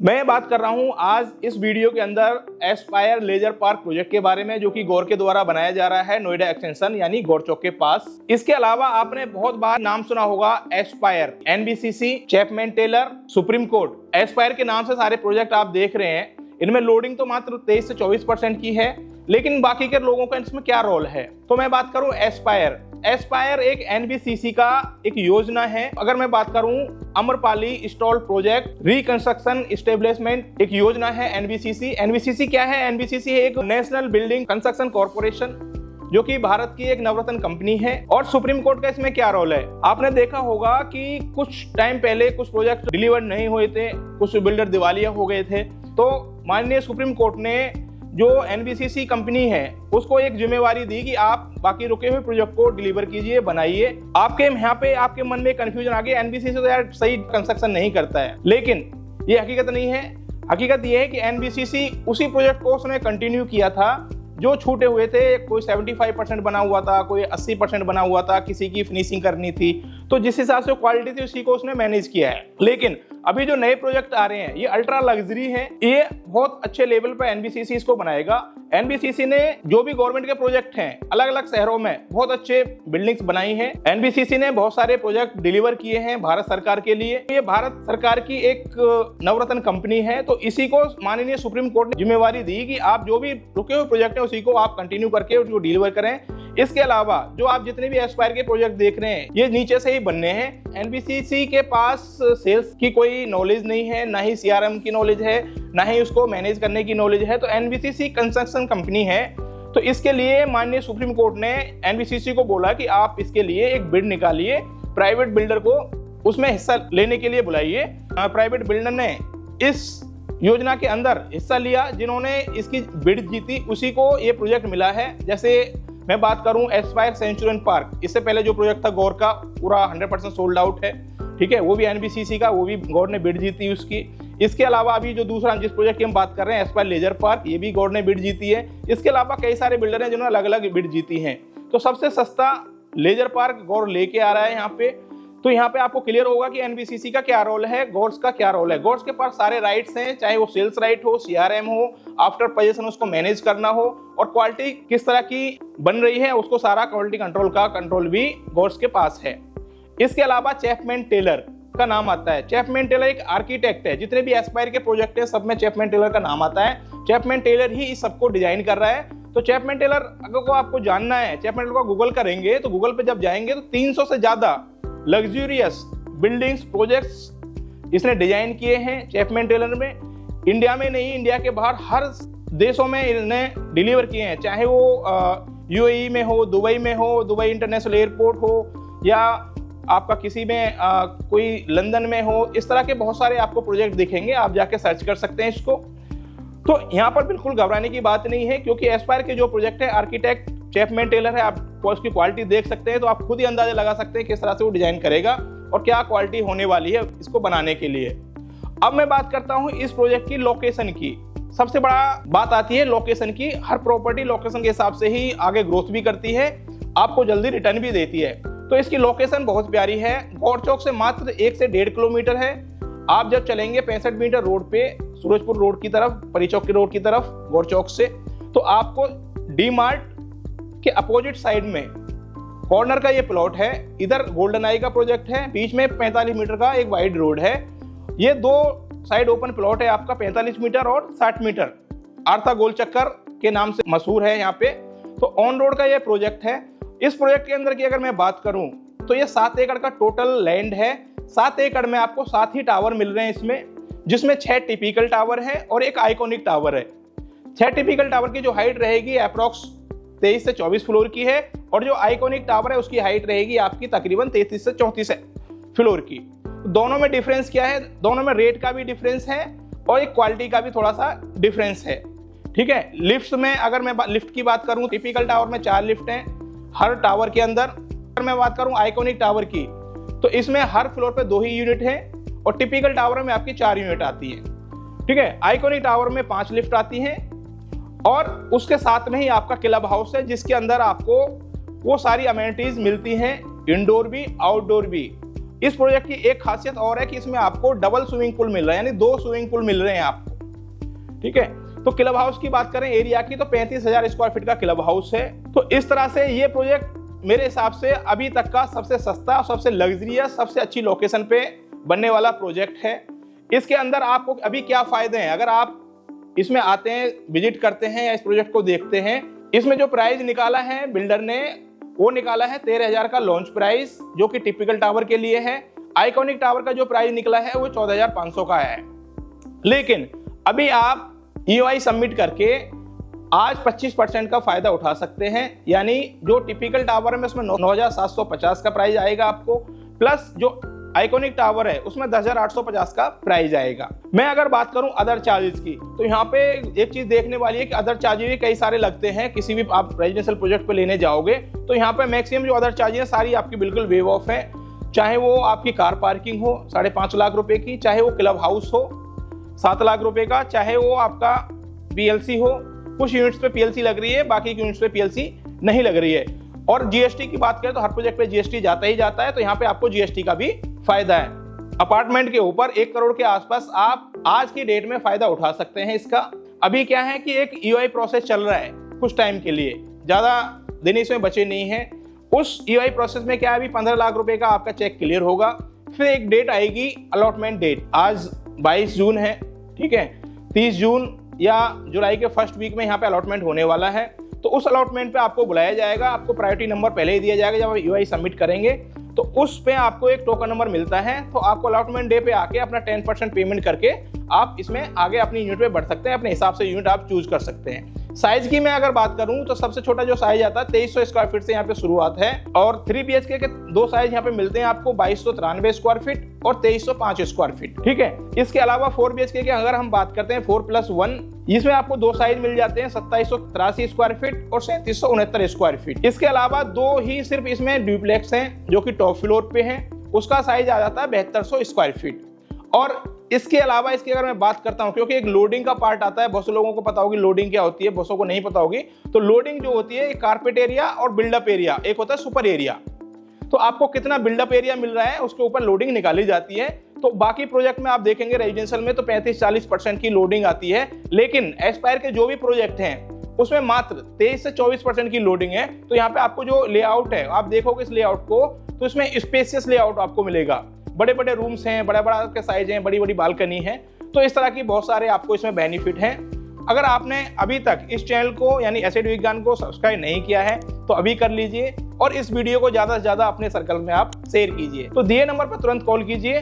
मैं बात कर रहा हूं आज इस वीडियो के अंदर एस्पायर लेजर पार्क प्रोजेक्ट के बारे में, जो कि गौर के द्वारा बनाया जा रहा है नोएडा एक्सटेंशन यानी गौर चौक के पास। इसके अलावा आपने बहुत बार नाम सुना होगा Aspire, NBCC, Chapman Taylor, Supreme Court. Aspire के नाम से सारे प्रोजेक्ट आप देख रहे हैं। इनमें लोडिंग तो मात्र 23 से 24% की है, लेकिन बाकी के लोगों का इसमें क्या रोल है। तो मैं बात करूं एस्पायर एक एनबीसीसी का एक योजना है। अगर मैं बात करूं Amrapali stall project reconstruction establishment एक योजना है एनबीसीसी। एनबीसीसी क्या है? एनबीसीसी है एक नेशनल बिल्डिंग कंस्ट्रक्शन कॉर्पोरेशन, जो कि भारत की एक नवरत्न कंपनी है। और सुप्रीम कोर्ट का इसमें क्या रोल है? आपने देखा होगा कि कुछ टाइम पहले कुछ प्रोजेक्ट डिलीवर नहीं हुए थे, कुछ बिल्डर दिवालिया हो गए थे। तो माननीय सुप्रीम कोर्ट ने जो एनबीसीसी कंपनी है उसको एक जिम्मेवारी दी कि आप बाकी रुके हुए प्रोजेक्ट को डिलीवर कीजिए, बनाइए। आपके यहाँ पे आपके मन में कंफ्यूजन आ गया, एनबीसीसी तो यार सही कंस्ट्रक्शन नहीं करता है, लेकिन ये हकीकत नहीं है। हकीकत ये है कि एनबीसीसी उसी प्रोजेक्ट को उसने कंटिन्यू किया था जो छूटे हुए थे। कोई 75% बना हुआ था, कोई 80% बना हुआ था, किसी की फिनिशिंग करनी थी, तो जिस हिसाब से क्वालिटी थी उसी को उसने मैनेज किया है। लेकिन अभी जो नए प्रोजेक्ट आ रहे हैं ये अल्ट्रा लग्जरी है, ये बहुत अच्छे लेवल पे एनबीसीसी इसको बनाएगा। एनबीसीसी ने जो भी गवर्नमेंट के प्रोजेक्ट हैं अलग अलग शहरों में बहुत अच्छे बिल्डिंग्स बनाई हैं। एनबीसीसी ने बहुत सारे प्रोजेक्ट डिलीवर किए हैं भारत सरकार के लिए। ये भारत सरकार की एक नवरत्न कंपनी है, तो इसी को माननीय सुप्रीम कोर्ट ने जिम्मेवारी दी कि आप जो भी रुके हुए प्रोजेक्ट है उसी को आप कंटिन्यू करके उसको डिलीवर करें। इसके अलावा जो आप जितने भी एस्पायर के प्रोजेक्ट देख रहे हैं ये नीचे से ही बनने हैं। एनबीसीसी के पास सेल्स की कोई नॉलेज नहीं है, ना ही सीआरएम की नॉलेज है, ना ही उसको मैनेज करने की नॉलेज है। तो एनबीसीसी कंस्ट्रक्शन कंपनी है, तो इसके लिए माननीय सुप्रीम कोर्ट ने एनबीसीसी को बोला कि आप इसके लिए एक बिड निकालिए, प्राइवेट बिल्डर को उसमें हिस्सा लेने के लिए बुलाइए। प्राइवेट बिल्डर ने इस योजना के अंदर हिस्सा लिया, जिन्होंने इसकी बिड जीती उसी को ये प्रोजेक्ट मिला है। जैसे मैं बात करूं एस्पायर सेंचुरियन पार्क, इससे पहले जो प्रोजेक्ट था गौर का पूरा 100% सोल्ड आउट है, ठीक है, वो भी एनबीसीसी का, वो भी गौर ने बिड जीती उसकी। इसके अलावा अभी जो दूसरा जिस प्रोजेक्ट की हम बात कर रहे हैं एस्पायर लेजर पार्क, ये भी गौर ने बिड जीती है। इसके अलावा कई सारे बिल्डर हैं जिन्होंने अलग अलग बिड जीती हैं। तो सबसे सस्ता लेजर पार्क गौर लेके आ रहा है यहाँ पे। तो यहाँ पे आपको क्लियर होगा कि एनबीसीसी का क्या रोल है, गौर्स का क्या रोल है। गौर्स के पास सारे राइट्स हैं, चाहे वो सेल्स राइट हो, सीआरएम हो, आफ्टर पोजीशन उसको मैनेज करना हो, और क्वालिटी किस तरह की बन रही है उसको सारा क्वालिटी कंट्रोल का कंट्रोल भी गौर्स के पास है। इसके अलावा चैपमैन टेलर का नाम आता है। चैपमैन टेलर एक आर्किटेक्ट है, जितने भी एस्पायर के प्रोजेक्ट है सब में चैपमैन टेलर का नाम आता है। चैपमैन टेलर ही इस सबको डिजाइन कर रहा है। तो चैपमैन टेलर अगर आपको जानना है, चैपमैन टेलर को गूगल करेंगे तो गूगल पे जब जाएंगे तो 300 से ज्यादा लग्जूरियस बिल्डिंग्स प्रोजेक्ट्स इसने डिजाइन किए हैं चैपमैन टेलर में। इंडिया में नहीं, इंडिया के बाहर हर देशों में इन्हें डिलीवर किए हैं, चाहे वो यूएई में हो, दुबई में हो, दुबई इंटरनेशनल एयरपोर्ट हो, या आपका किसी में कोई लंदन में हो। इस तरह के बहुत सारे आपको प्रोजेक्ट दिखेंगे, आप जाके सर्च कर सकते हैं इसको। तो यहाँ पर बिल्कुल घबराने की बात नहीं है, क्योंकि एस्पायर के जो प्रोजेक्ट है आर्किटेक्ट चैपमैन टेलर है। आप उसकी क्वालिटी देख सकते हैं, तो आप खुद ही अंदाजा लगा सकते हैं किस तरह से वो डिजाइन करेगा और क्या क्वालिटी होने वाली है इसको बनाने के लिए। अब मैं बात करता हूं इस प्रोजेक्ट की लोकेशन की। सबसे बड़ा बात आती है लोकेशन की। हर प्रॉपर्टी लोकेशन के हिसाब से ही आगे ग्रोथ भी करती है, आपको जल्दी रिटर्न भी देती है। तो इसकी लोकेशन बहुत प्यारी है। गौर चौक से मात्र 1 से 1.5 किलोमीटर है। आप जब चलेंगे 65 मीटर रोड पे सूरजपुर रोड की तरफ, परी चौक की रोड की तरफ गौर चौक से, तो आपको डी मार्ट के अपोजिट साइड में कॉर्नर का ये प्लॉट है। इधर गोल्डन आई का प्रोजेक्ट है, बीच में 45 मीटर का एक वाइड रोड है। ये दो साइड ओपन प्लॉट है आपका, 45 मीटर और 60 मीटर। आर्था गोल चक्कर के नाम से मशहूर है यहाँ पे। तो ऑन रोड का ये प्रोजेक्ट है। इस प्रोजेक्ट के अंदर की अगर मैं बात करूं तो ये 7 एकड़ का टोटल लैंड है। 7 एकड़ में आपको 7 ही टावर मिल रहे हैं इसमें, जिसमें 6 टिपिकल टावर है और एक आइकॉनिक टावर है। 6 टिपिकल टावर की जो हाइट रहेगी अप्रॉक्स 23 से 24 फ्लोर की है, और जो आइकॉनिक टावर है उसकी हाइट रहेगी आपकी तकरीबन 33 से 34 फ्लोर की। दोनों में डिफरेंस क्या है? दोनों में रेट का भी डिफरेंस है और एक क्वालिटी का भी थोड़ा सा डिफरेंस है, ठीक है। लिफ्ट में अगर मैं लिफ्ट की बात करूं, टिपिकल टावर में 4 लिफ्ट हैं हर टावर के अंदर। अगर मैं बात करूं आइकॉनिक टावर की, तो इसमें हर फ्लोर पे 2 ही यूनिट है, और टिपिकल टावर में आपकी 4 यूनिट आती है, ठीक है। आइकॉनिक टावर में 5 लिफ्ट आती हैं, और उसके साथ में ही आपका क्लब हाउस है, जिसके अंदर आपको वो सारी अमेनिटीज मिलती हैं, इंडोर भी आउटडोर भी। इस प्रोजेक्ट की एक खासियत और है कि इसमें आपको डबल स्विमिंग पूल मिल रहा है, यानी 2 स्विमिंग पूल मिल रहे हैं आपको। ठीक है, तो क्लब हाउस की बात करें एरिया की तो 35,000 स्क्वायर फीट का क्लब हाउस है। तो इस तरह से ये प्रोजेक्ट मेरे हिसाब से अभी तक का सबसे सस्ता, सबसे लग्जरियस, सबसे अच्छी लोकेशन पे बनने वाला प्रोजेक्ट है। इसके अंदर आपको अभी क्या फायदे हैं, अगर आप इसमें आते हैं, विजिट करते हैं या इस प्रोजेक्ट को देखते हैं, इसमें जो प्राइस निकाला है बिल्डर ने वो निकाला है 13,000 का लॉन्च प्राइस, जो कि टिपिकल टावर के लिए है। आइकॉनिक टावर का जो प्राइस निकला है वो 14,500 का है। लेकिन अभी आप EOI सबमिट करके आज 25% का फायदा उठा सकते हैं, यानी जो टिपिकल टावर है उसमें 9,750 का प्राइस आएगा आपको, प्लस जो आइकॉनिक टावर है उसमें 10,850 का प्राइस आएगा। मैं अगर बात करूं अदर चार्जेस की, तो यहाँ पे एक चीज देखने वाली है कि अदर चार्जेस भी कई सारे लगते हैं। किसी भी आप रेजिडेंशियल प्रोजेक्ट पे लेने जाओगे तो यहाँ पे मैक्सिमम जो अदर चार्जेस है सारी आपकी बिल्कुल वेव ऑफ है, चाहे वो आपकी कार पार्किंग हो 5.5 लाख रुपए की, चाहे वो क्लब हाउस हो 7 लाख रुपए का, चाहे वो आपका PLC हो। कुछ यूनिट्स पे PLC लग रही है, बाकी यूनिट्स पे PLC नहीं लग रही है। और GST की बात करें तो हर प्रोजेक्ट पे GST जाता ही जाता है, तो यहाँ पे आपको GST का भी फायदा है। अपार्टमेंट के ऊपर 1 करोड़ के आसपास आप आज की डेट में फायदा उठा सकते हैं इसका। अभी क्या है कि एक EOI प्रोसेस चल रहा है कुछ टाइम के लिए, ज्यादा दिन इसमें बचे नहीं है। उस EOI प्रोसेस में क्या है, अभी 15 लाख रुपए का आपका चेक क्लियर होगा, फिर एक डेट आएगी अलॉटमेंट डेट। आज 22 जून है, ठीक है, 30 जून या जुलाई के फर्स्ट वीक में यहाँ पे अलॉटमेंट होने वाला है। तो उस अलॉटमेंट पे आपको बुलाया जाएगा, आपको प्रायोरिटी नंबर पहले ही दिया जाएगा। जब आप EOI सबमिट करेंगे तो उस पे आपको एक टोकन नंबर मिलता है, तो आपको अलॉटमेंट डे पे आके अपना 10% पेमेंट करके आप इसमें आगे अपनी यूनिट पे बढ़ सकते हैं। अपने हिसाब से यूनिट आप चूज कर सकते हैं। साइज की मैं अगर बात करूं तो सबसे छोटा जो साइज आता है 2300 स्क्वायर फीट से यहाँ पे शुरुआत है, और 3 BHK के 2 साइज यहाँ पे मिलते हैं आपको 2293 स्क्वायर फीट और 2305 स्क्वायर फीट। ठीक है, इसके अलावा 4 BHK के अगर हम बात करते हैं 4+1, इसमें आपको 2 साइज मिल जाते हैं 2783 स्क्वायर फीट और 3769 स्क्वायर फीट। इसके अलावा 2 ही सिर्फ इसमें ड्यूप्लेक्स हैं जो कि टॉप फ्लोर पे हैं, उसका साइज आ जाता है 7200 स्क्वायर फीट। और इसके अलावा इसकी अगर मैं बात करता हूं, क्योंकि एक लोडिंग का पार्ट आता है, बहुत से लोगों को पता होगी लोडिंग क्या होती है, बहुत को नहीं पता होगी। तो लोडिंग जो होती है कारपेट एरिया और बिल्डअप एरिया, एक होता है सुपर एरिया। तो आपको कितना बिल्डअप एरिया मिल रहा है उसके ऊपर लोडिंग निकाली जाती है। तो बाकी प्रोजेक्ट में आप देखेंगे रेजिडेंशियल में तो 35-40% की लोडिंग आती है, लेकिन एस्पायर के जो भी प्रोजेक्ट हैं उसमें मात्र 23 से 24% की लोडिंग है। तो यहाँ पे आपको जो लेआउट है, आप देखोगे इस लेआउट को तो इसमें स्पेसियस लेआउट आपको मिलेगा, बड़े बड़े रूम्स हैं, बड़ा बड़ा के साइज हैं, बड़ी बड़ी बालकनी है। तो इस तरह की बहुत सारे आपको इसमें बेनिफिट हैं। अगर आपने अभी तक इस चैनल को यानी एसेट विज्ञान को सब्सक्राइब नहीं किया है तो अभी कर लीजिए, और इस वीडियो को ज्यादा से ज्यादा अपने सर्कल में आप शेयर कीजिए। तो दिए नंबर पर तुरंत कॉल कीजिए।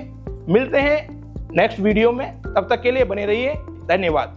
मिलते हैं नेक्स्ट वीडियो में, तब तक के लिए बने रहिए। धन्यवाद।